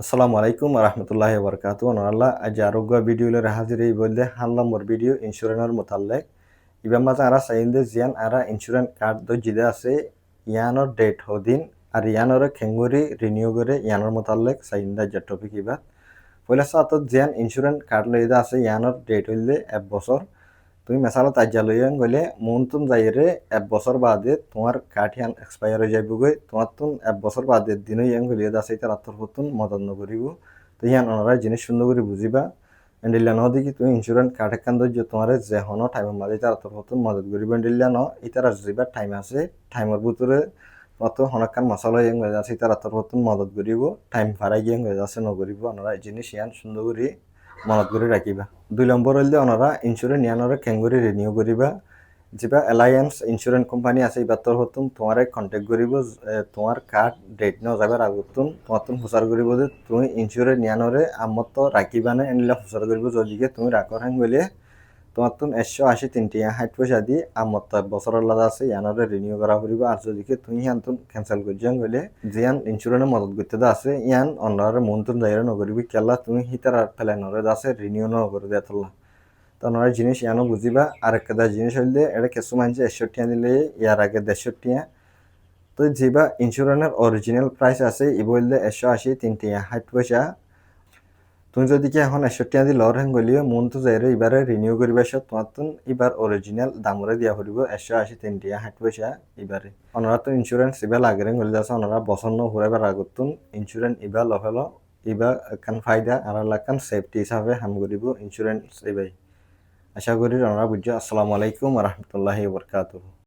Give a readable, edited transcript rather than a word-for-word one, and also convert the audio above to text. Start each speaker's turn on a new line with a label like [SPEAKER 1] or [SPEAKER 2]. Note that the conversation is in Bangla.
[SPEAKER 1] আসসালামু আলাইকুম রহমতুল্লাহি বরকাতু অনরাল্লাহ আজ আরোগ্য ভিডিও লে হাজির এই বললে হাল নম্বর ভিডিও ইন্স্যুরেন্সর মোতাল্লেক ইবাম মাঝে আরা সাইন্দে জিয়ান আরা ইন্স্যুরেন্স কার্ড দ জিদে আছে ইয়ানোর ডেট হদিন আর ইয়ানোর খেঙ্গুরি রিনিউ করে ইয়ানোর মোতাল্লেক সাইন্দা যে টপিক ইবা পয়লা সাতত জিয়ান ইন্স্যুরেন্স কার্ড লইদা আছে ইয়ানোর ডেট হইলে 1 বছর তুমি মেসালত আজ্জা লইয়ান গলে মন তুন যাইরে 1 বছর বাদে তোমার কার্ড ইয়ান এক্সপায়ার হয়ে যাইব গই তোমার তুন 1 বছর বাদে দিন ইয়ান গলিয়ে দাসে তার আত্মর হতুন মদন নগরিব তো ইয়ান অনারা জিনিস সুন্দর করে বুঝিবা এন্ডিল্লা ন দেখি তুমি ইন্স্যুরেন্স কার্ড একান যে তোমার যে হন টাইমের মাঝে তার আত্মর হতুন মদত করিব এন্ডিল্লা ন ইতার যাইবার টাইম আছে টাইমের ভিতরে অত হনকান মশলা ইয়াং হয়ে যাচ্ছে তার আত্মর হতুন মদত করিব টাইম ফারাই গিয়ে হয়ে যাচ্ছে নগরিব অনারা এই জিনিস ইয়ান সুন্দর করে মনত করে রাখিবা 2 নম্বর হইলে ওনারা ইন্স্যুরেন্স নিয়ানোরে কেঙ্গুরি রিনিউ করিবা যেবা এলায়েন্স ইন্স্যুরেন্স কোম্পানি আছে ইবাতর হতুন তোমারে কন্টেক্ট করিব তোমার কার্ড ডেট ন যাবার আগতুন তোমার তুন হুসার করিব যে তুমি ইন্স্যুরেন্স নিয়ানোরে আমত রাখিবানে এনিলা হুসার করিব যদিকে তুমি রাখর হ্যাং বলে তোমার তুন 180 দি আমত বছরের লাদা আছে ইয়ানোরে রিনিউ করা করিব আর যদিকে তুমি ইয়ান তুন ক্যান্সেল করজাং বলে জিয়ান ইন্স্যুরেন্সের মদত করতে দা আছে ইয়ান অন্যরে মন তুন যাইরে নগরিবি কেলা তুমি হিতার প্ল্যানরে আছে রিনিউ ন করে দেতলা তো ওনারা জিনিস ইয়ানো বুঝিবা আর একটা জিনিস হইলে এটা কিছু মানুষ 61 দিলে ইয়ার আগে 63 তো যেবা ইন্স্যুরেন্সের অরিজিনাল প্রাইস আছে ই বললে 180 360 তুমি যদি কি এখন 61 দি লর হ্যাং গলিও মন তো যাইরে এবারে রিনিউ করিবা সব তোমার তো এবার অরিজিনাল দামরে দিয়া হরিব 180 360 এবারে ওনারা তো ইন্স্যুরেন্স এবার লাগেরে গলি যাচ্ছে ওনারা বসন্ন ঘুরাইবার আগতুন ইন্স্যুরেন্স এবার লফেলো এবার কান ফায়দা আর লাকান সেফটি হিসাবে হাম করিব ইন্স্যুরেন্স এবাই আশা করি আপনারা বুঝছো। আসসালামু আলাইকুম রহমতুল্লাহি বরকাতুহু।